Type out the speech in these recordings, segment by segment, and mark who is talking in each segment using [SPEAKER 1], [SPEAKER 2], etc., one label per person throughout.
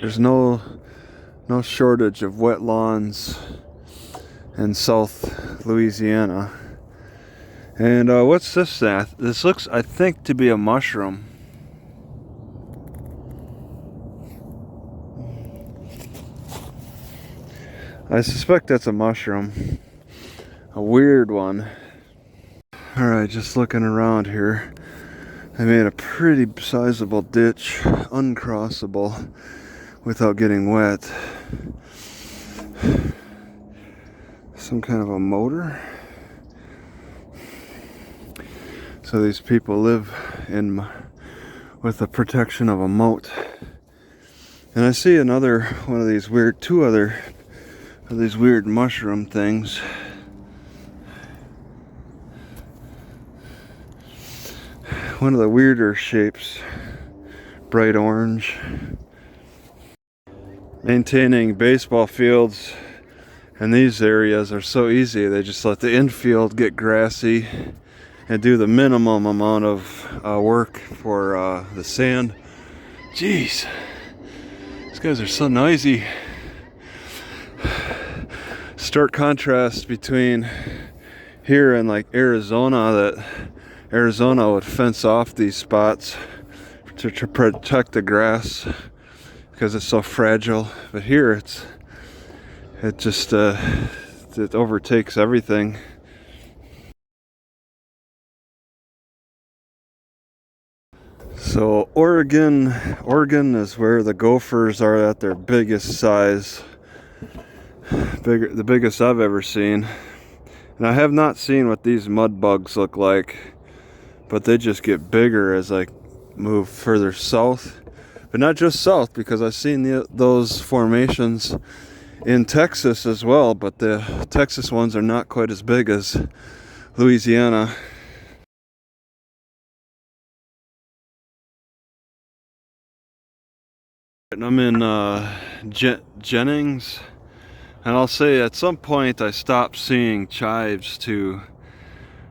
[SPEAKER 1] there's no shortage of wet lawns in South Louisiana. And what's this? This looks, I think, to be a mushroom. I suspect that's a mushroom. A weird one. Alright, just looking around here. I made a pretty sizable ditch, uncrossable, without getting wet. Some kind of a motor. So these people live in with the protection of a moat. And I see another one of these weird, two other of these weird mushroom things. One of the weirder shapes, bright orange. Maintaining baseball fields in these areas are so easy. They just let the infield get grassy and do the minimum amount of work for the sand. Jeez, these guys are so noisy. Stark contrast between here and like Arizona, that Arizona would fence off these spots to protect the grass because it's so fragile. But here it just it overtakes everything. So Oregon is where the gophers are at their biggest size. The biggest I've ever seen. And I have not seen what these mud bugs look like, but they just get bigger as I move further south. But not just south, because I've seen those formations in Texas as well, but the Texas ones are not quite as big as Louisiana. And I'm in Jennings. And I'll say at some point I stopped seeing chives too.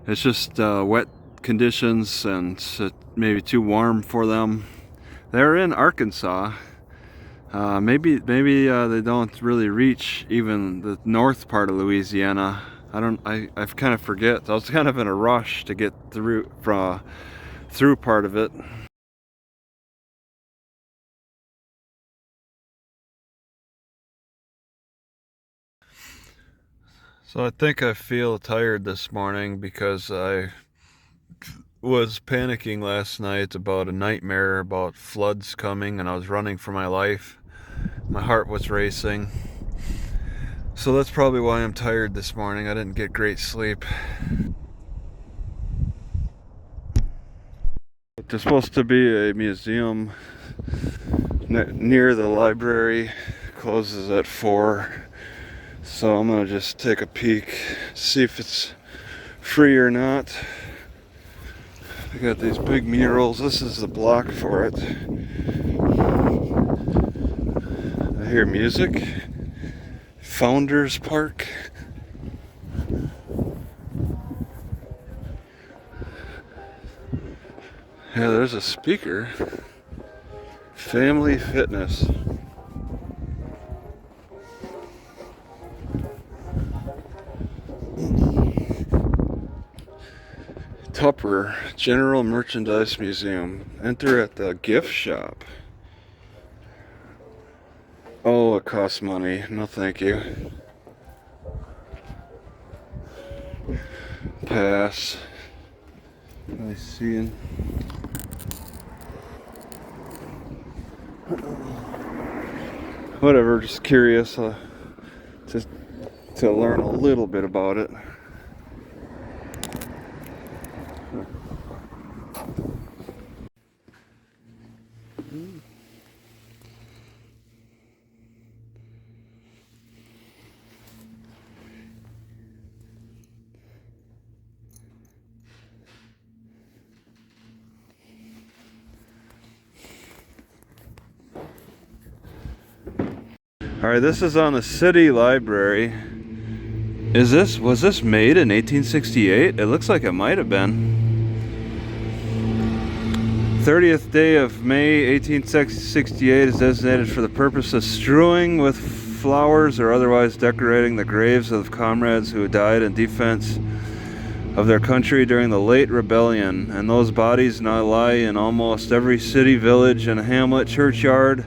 [SPEAKER 1] It's just wet conditions and maybe too warm for them. They're in Arkansas. Maybe they don't really reach even the north part of Louisiana. I kind of forget. I was kind of in a rush to get through part of it. So I think I feel tired this morning because I was panicking last night about a nightmare about floods coming, and I was running for my life. My heart was racing. So that's probably why I'm tired this morning. I didn't get great sleep. There's supposed to be a museum near the library. It closes at 4. So I'm gonna just take a peek, see if it's free or not. I got these big murals. This is the block for it. I hear music. Founders Park. Yeah, there's a speaker. Family Fitness. Tupper General Merchandise Museum. Enter at the gift shop. Oh, it costs money. No, thank you. Pass. I see. Whatever, just curious just to learn a little bit about it. Alright, this is on the city library. Was this made in 1868? It looks like it might have been. 30th day of May 1868 is designated for the purpose of strewing with flowers or otherwise decorating the graves of comrades who died in defense of their country during the late rebellion, and those bodies now lie in almost every city, village, and hamlet, churchyard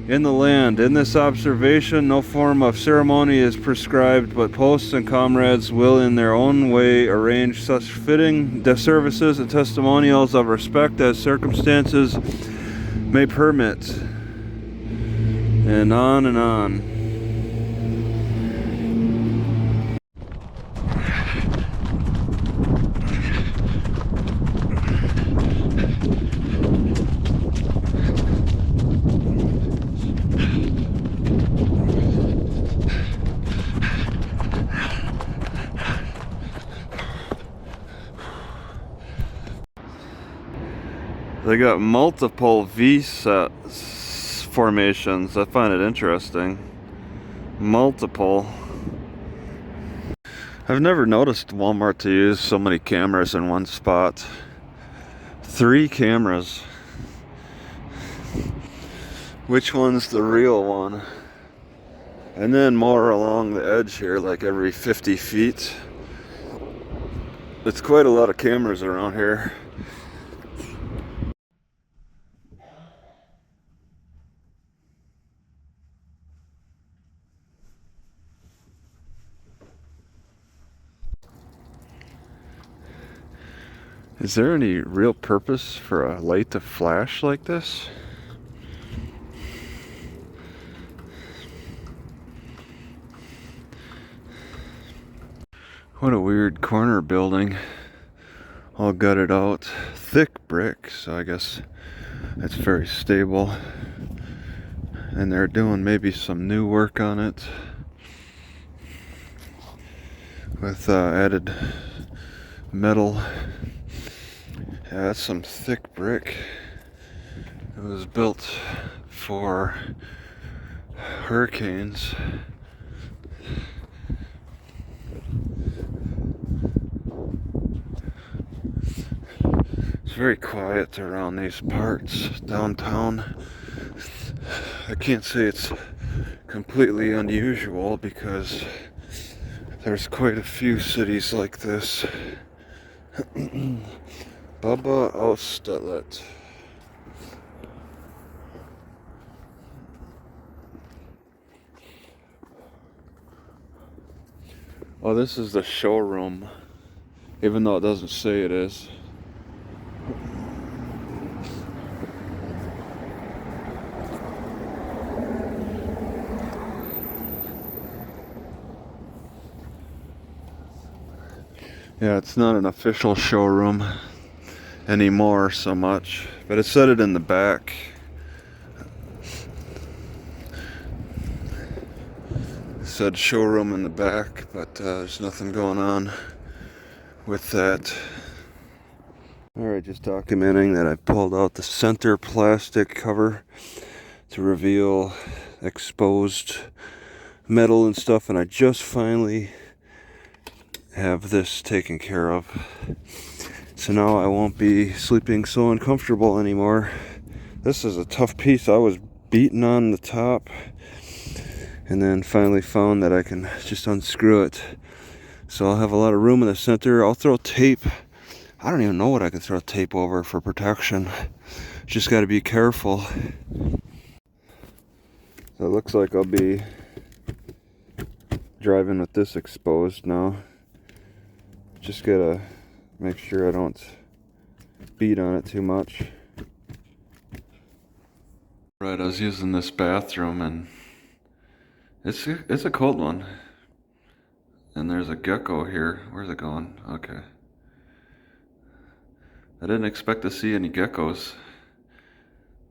[SPEAKER 1] in the land. In this observation, no form of ceremony is prescribed, but posts and comrades will in their own way arrange such fitting services and testimonials of respect as circumstances may permit. And on and on. They got multiple V-set formations. I find it interesting. Multiple. I've never noticed Walmart to use so many cameras in one spot. 3 cameras. Which one's the real one? And then more along the edge here, like every 50 feet. It's quite a lot of cameras around here. Is there any real purpose for a light to flash like this? What a weird corner building. All gutted out. Thick brick, so I guess it's very stable. And they're doing maybe some new work on it with added metal. Yeah, that's some thick brick. It was built for hurricanes. It's very quiet around these parts downtown. I can't say it's completely unusual because there's quite a few cities like this. Bubba Ausstellet. Oh, this is the showroom, even though it doesn't say it is. Yeah, it's not an official showroom anymore so much, but it said it in the back. It said showroom in the back, but there's nothing going on with that. Alright, just documenting that I pulled out the center plastic cover to reveal exposed metal and stuff, and I just finally have this taken care of. So now I won't be sleeping so uncomfortable anymore. This is a tough piece. I was beaten on the top and then finally found that I can just unscrew it. So I'll have a lot of room in the center. I'll throw tape. I don't even know what I can throw tape over for protection. Just got to be careful. So it looks like I'll be driving with this exposed now. Just gotta make sure I don't beat on it too much. Right, I was using this bathroom and it's a cold one. And there's a gecko here. Where's it going? Okay. I didn't expect to see any geckos,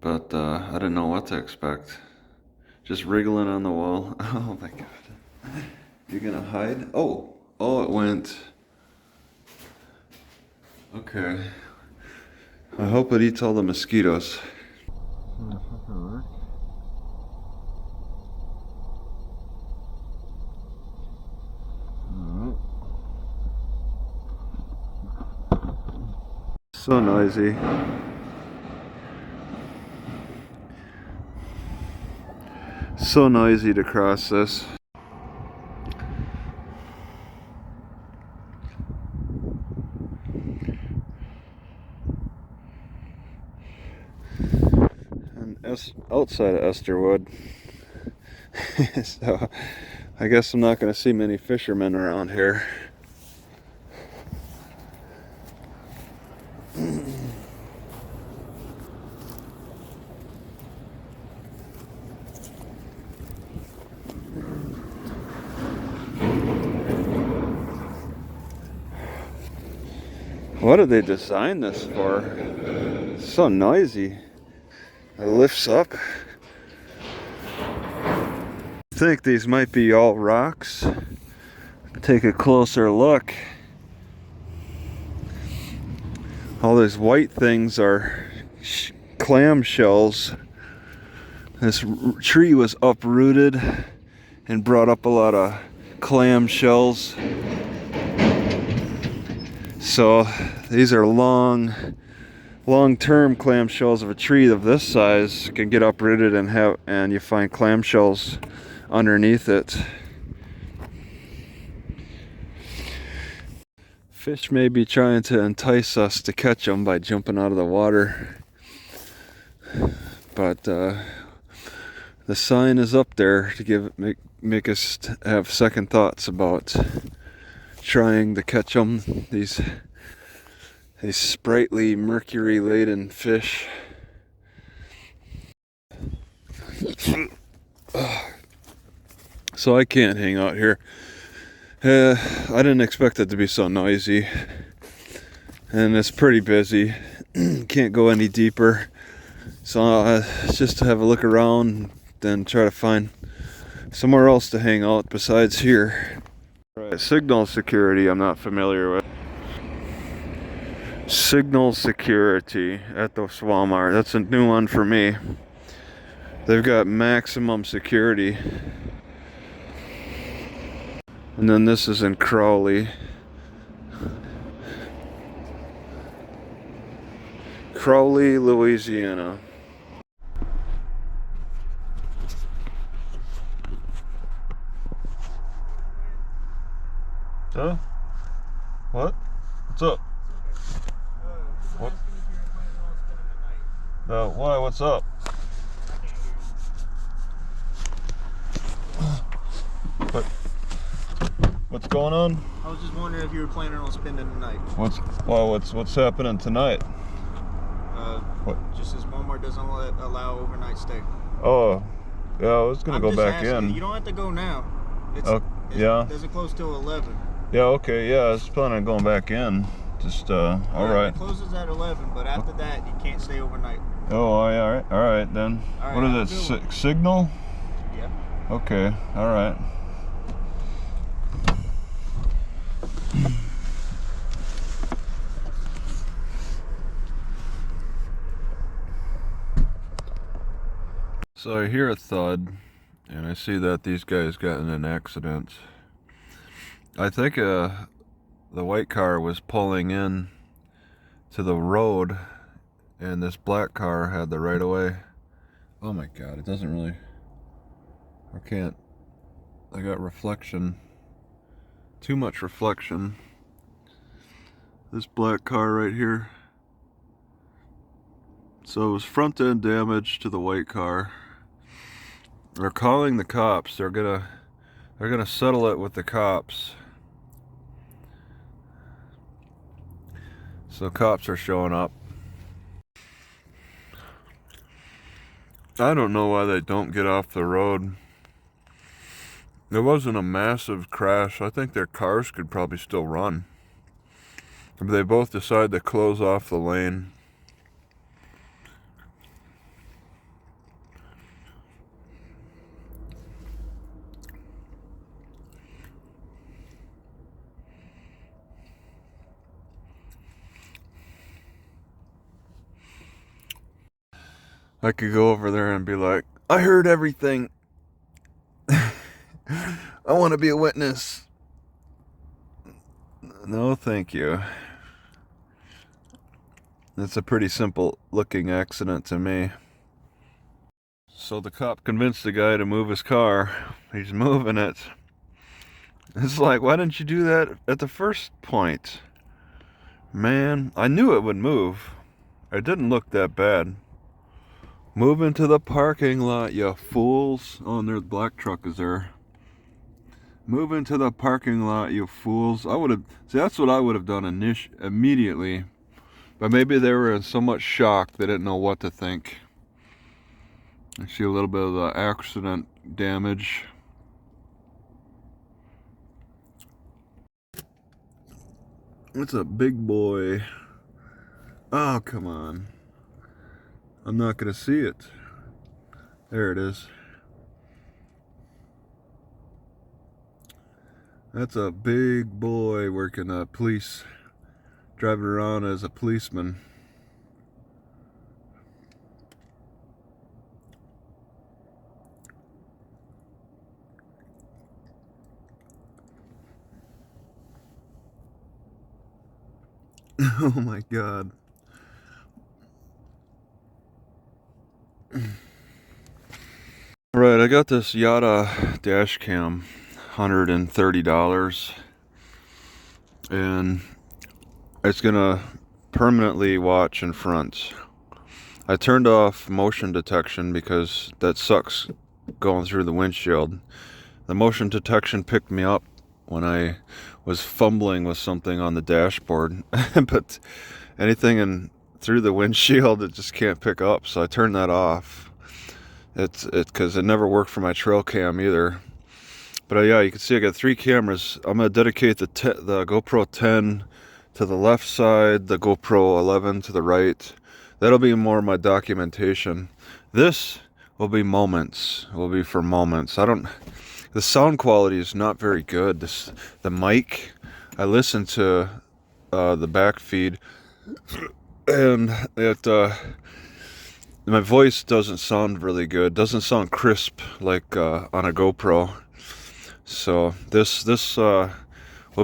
[SPEAKER 1] but I didn't know what to expect. Just wriggling on the wall. Oh my god. You're gonna hide? Oh, it went. Okay. I hope it eats all the mosquitoes. So noisy. So noisy to cross this. And outside of Estherwood. So I guess I'm not going to see many fishermen around here. What did they design this for? It's so noisy. It lifts up. I think these might be all rocks. Take a closer look. All these white things are clam shells. This tree was uprooted and brought up a lot of clam shells. So these are long-term clam shells of a tree of this size can get uprooted and you find clam shells underneath it. Fish may be trying to entice us to catch them by jumping out of the water, but the sign is up there to make us have second thoughts about trying to catch them. These sprightly, mercury-laden fish. So I can't hang out here. I didn't expect it to be so noisy, and it's pretty busy. Can't go any deeper, so just to have a look around, then try to find somewhere else to hang out besides here. Right, signal security I'm not familiar with. Signal security at the Walmart. That's a new one for me. They've got maximum security. And then this is in Crowley. Crowley, Louisiana. Huh? What? What's up? What? Why? What's up? What's going on?
[SPEAKER 2] I was just wondering if you were planning on spending the night.
[SPEAKER 1] What's happening tonight? What?
[SPEAKER 2] Just as Walmart doesn't allow overnight stay.
[SPEAKER 1] Oh, yeah, I was gonna go back in.
[SPEAKER 2] You don't have to go now.
[SPEAKER 1] Yeah.
[SPEAKER 2] It doesn't close till 11.
[SPEAKER 1] Yeah, okay, yeah, I was planning on going back in. Just, alright.
[SPEAKER 2] It closes at 11, but after that, you can't stay overnight.
[SPEAKER 1] Oh, yeah, alright then.
[SPEAKER 2] All right,
[SPEAKER 1] what is it, signal?
[SPEAKER 2] Yeah.
[SPEAKER 1] Okay, alright. So I hear a thud, and I see that these guys got in an accident. I think the white car was pulling in to the road, and this black car had the right of way. Oh my god, it doesn't really... I got reflection. Too much reflection. This black car right here. So it was front end damage to the white car. They're calling the cops. They're gonna settle it with the cops. So cops are showing up. I don't know why they don't get off the road. It wasn't a massive crash. I think their cars could probably still run. But they both decide to close off the lane. I could go over there and be like, I heard everything. I want to be a witness. No, thank you. It's a pretty simple looking accident to me. So the cop convinced the guy to move his car. He's moving it. It's like, why didn't you do that at the first point? Man, I knew it would move. It didn't look that bad. Move into the parking lot, you fools. Oh, and their black truck is there. Move into the parking lot, you fools. I would have, see, that's what I would have done immediately. But maybe they were in so much shock they didn't know what to think. I see a little bit of the accident damage. It's a big boy. Oh, come on. I'm not gonna see it. There it is. That's a big boy working police, driving around as a policeman. Oh my God. Right, I got this Yada dash cam, $130, and it's gonna permanently watch in front. I turned off motion detection because that sucks going through the windshield. The motion detection picked me up when I was fumbling with something on the dashboard, but anything through the windshield it just can't pick up, so I turned that off. It's because it never worked for my trail cam either. But yeah, you can see I got 3 cameras. I'm gonna dedicate the GoPro 10 to the left side, the GoPro 11 to the right. That'll be more of my documentation. This will be moments. Will be for moments. The sound quality is not very good. The mic. I listen to the back feed, and my voice doesn't sound really good. Doesn't sound crisp like on a GoPro. So this will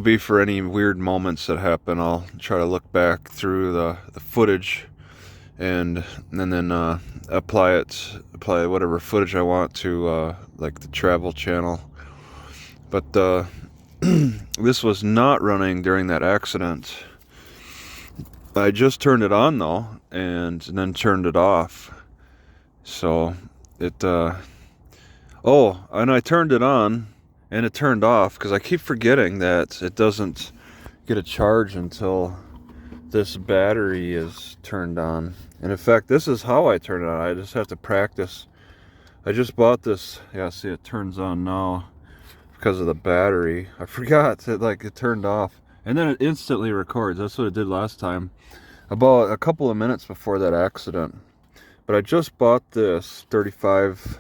[SPEAKER 1] be for any weird moments that happen. I'll try to look back through the footage and then apply whatever footage I want to like the travel channel. But this was not running during that accident. I just turned it on though, and then turned it off. So it oh, and I turned it on and it turned off because I keep forgetting that it doesn't get a charge until this battery is turned on. And in fact, this is how I turn it on. I just have to practice. I just bought this. Yeah, see, it turns on now because of the battery. I forgot it turned off, and then it instantly records. That's what it did last time, about a couple of minutes before that accident. But I just bought this $35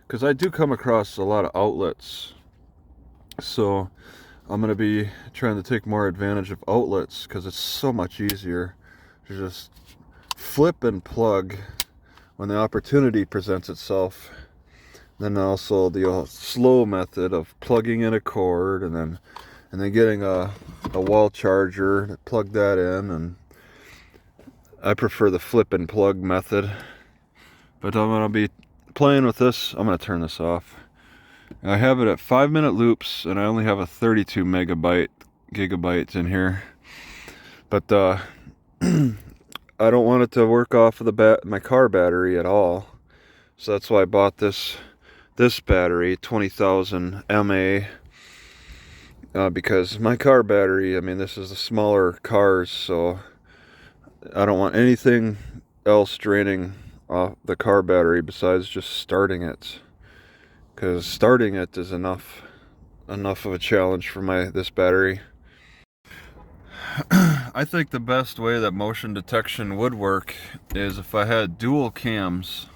[SPEAKER 1] because I do come across a lot of outlets, so I'm going to be trying to take more advantage of outlets because it's so much easier to just flip and plug when the opportunity presents itself. Then also the slow method of plugging in a cord and then getting a wall charger to plug that in, and I prefer the flip and plug method. But I'm going to be playing with this. I'm going to turn this off. I have it at 5-minute loops, and I only have a 32 gigabytes in here. But I don't want it to work off of my car battery at all. So that's why I bought this battery, 20,000 mAh. Because my car battery, I mean, this is the smaller cars, so I don't want anything else draining off the car battery besides just starting it. Because starting it is enough of a challenge for this battery. I think the best way that motion detection would work is if I had dual cams.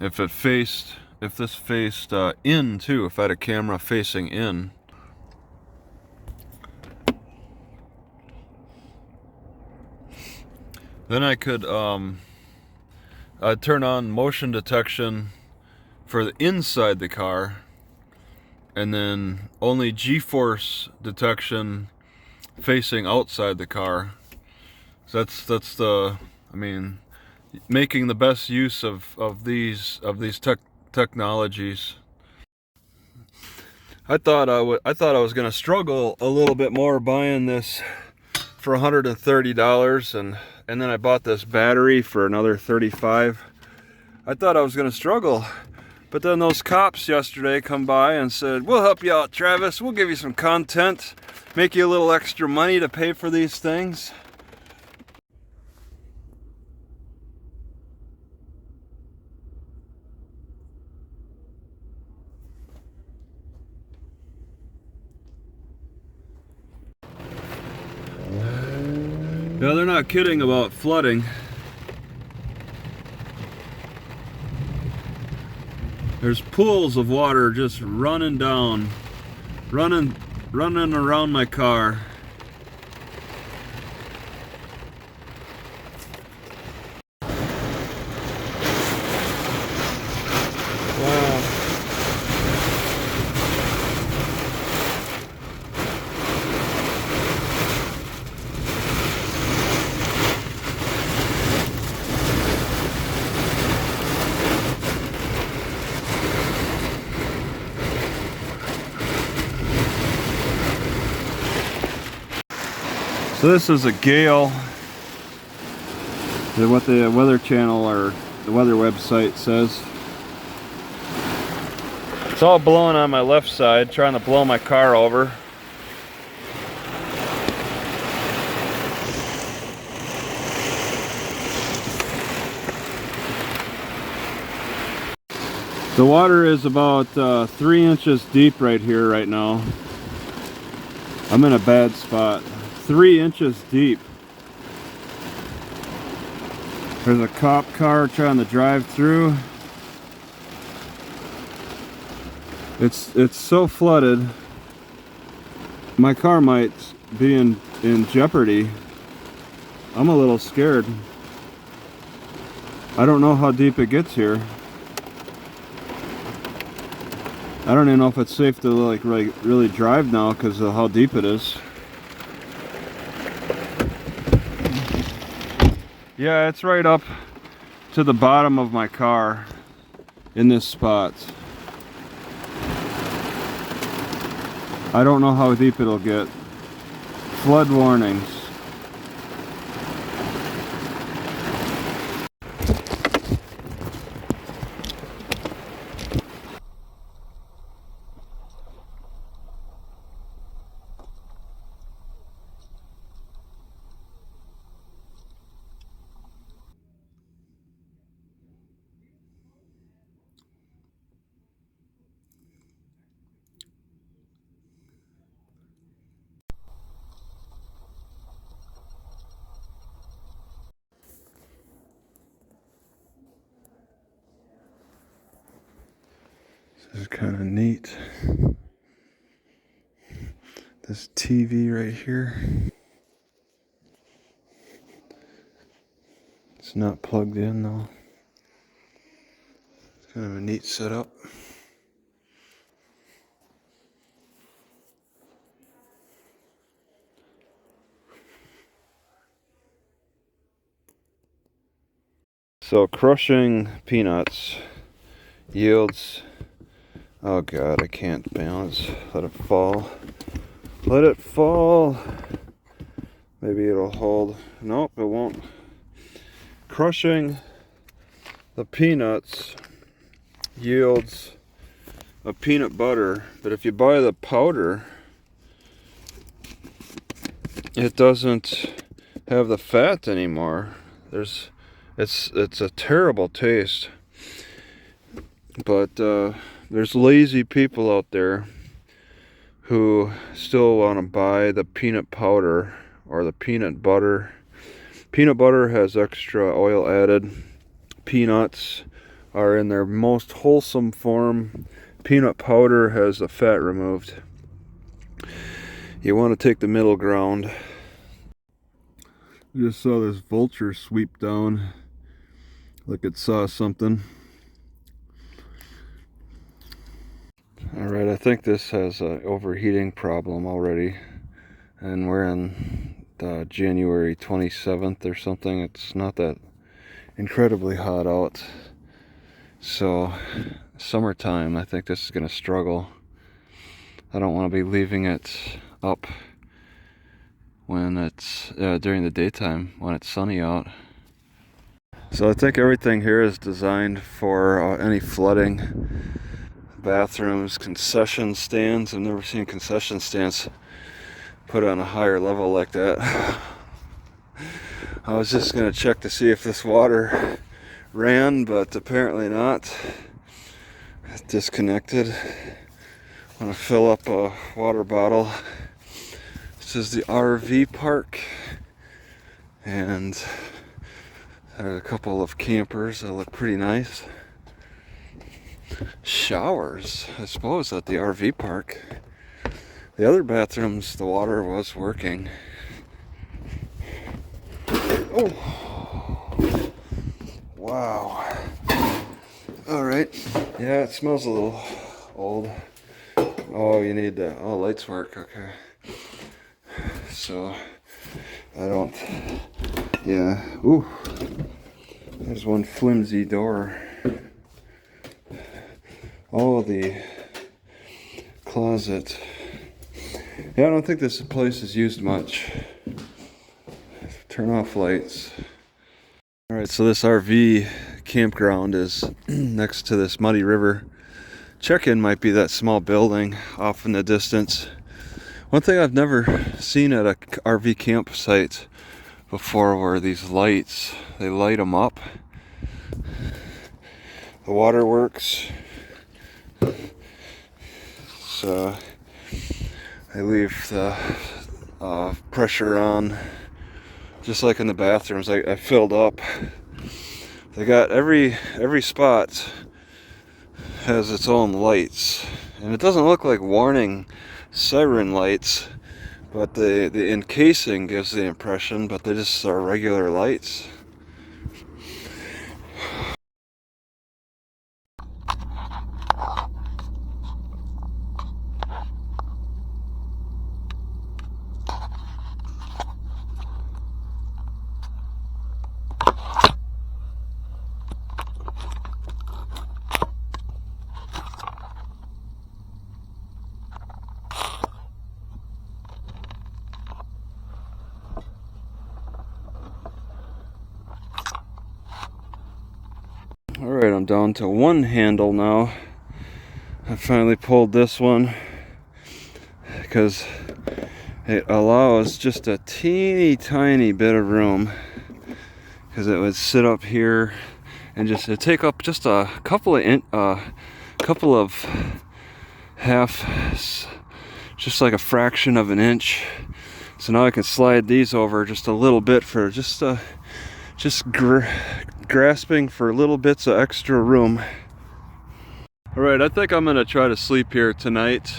[SPEAKER 1] If this faced in too, if I had a camera facing in. Then I could I'd turn on motion detection for the inside the car, and then only G-force detection facing outside the car. So that's the, I mean, making the best use of these technologies. I thought I was gonna struggle a little bit more buying this for $130, and then I bought this battery for another $35. I thought I was gonna struggle, but then those cops yesterday come by and said, "We'll help you out, Travis. We'll give you some content, make you a little extra money to pay for these things." Yeah, they're not kidding about flooding. There's pools of water just running down, running around my car. Wow. So this is a gale. What the Weather Channel or the weather website says. It's all blowing on my left side, trying to blow my car over. The water is about 3 inches deep right here right now. I'm in a bad spot. 3 inches deep. There's a cop car trying to drive through. It's so flooded. My car might be in jeopardy. I'm a little scared. I don't know how deep it gets here. I don't even know if it's safe to like really drive now because of how deep it is. Yeah, it's right up to the bottom of my car in this spot. I don't know how deep it'll get. Flood warnings. This is kind of neat. This TV right here. It's not plugged in though. It's kind of a neat setup. So crushing peanuts yields, oh god, I can't balance. Let it fall. Let it fall. Maybe it'll hold. Nope, it won't. Crushing the peanuts yields a peanut butter, but if you buy the powder, it doesn't have the fat anymore. It's a terrible taste. But there's lazy people out there who still want to buy the peanut powder or the peanut butter. Peanut butter has extra oil added. Peanuts are in their most wholesome form. Peanut powder has the fat removed. You want to take the middle ground. I just saw this vulture sweep down like it saw something. Alright, I think this has an overheating problem already, and we're in January 27th or something. It's not that incredibly hot out. So summertime, I think this is going to struggle. I don't want to be leaving it up when it's during the daytime when it's sunny out. So I think everything here is designed for any flooding. Bathrooms, concession stands. I've never seen concession stands put on a higher level like that. I was just going to check to see if this water ran, but apparently not. It's disconnected. I'm going to fill up a water bottle. This is the RV park, and there's a couple of campers that look pretty nice. Showers, I suppose, at the RV park. The other bathrooms, the water was working. Oh, wow. All right. Yeah, it smells a little old. Oh, you need the lights work. Okay. So I don't. Yeah. Ooh. There's one flimsy door. Oh, the closet. Yeah, I don't think this place is used much. Turn off lights. Alright, so this RV campground is next to this muddy river. Check-in might be that small building off in the distance. One thing I've never seen at a RV campsite before were these lights. They light them up. The water works. So I leave the pressure on, just like in the bathrooms. I filled up. They got every spot has its own lights, and it doesn't look like warning siren lights, but the encasing gives the impression, but they just are regular lights. Alright, I'm down to one handle now. I finally pulled this one because it allows just a teeny tiny bit of room, because it would sit up here and just it'd take up just a couple of half, just like a fraction of an inch. So now I can slide these over just a little bit for just grasping for little bits of extra room. Alright, I think I'm gonna try to sleep here tonight.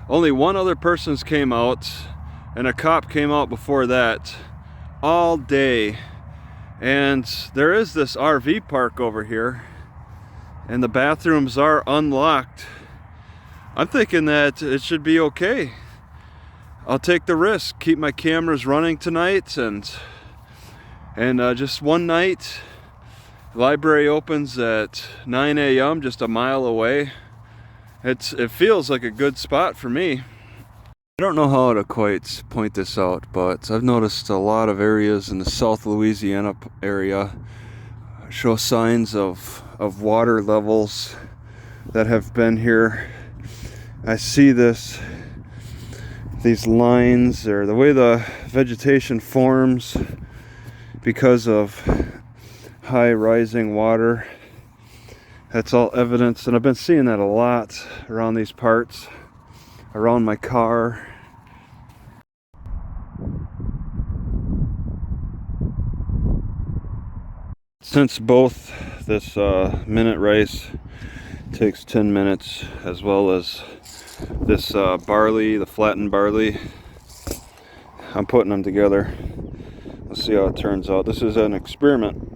[SPEAKER 1] Only one other person's came out, and a cop came out before that, all day. And there is this RV park over here, and the bathrooms are unlocked. I'm thinking that it should be okay. I'll take the risk, keep my cameras running tonight, and just one night. Library opens at 9 a.m. just a mile away. It feels like a good spot for me. I don't know how to quite point this out, but I've noticed a lot of areas in the South Louisiana area show signs of water levels that have been here. I see these lines, or the way the vegetation forms because of high rising water. That's all evidence, and I've been seeing that a lot around these parts, around my car. Since both this minute race takes 10 minutes, as well as this barley, the flattened barley, I'm putting them together. Let's see how it turns out. This is an experiment.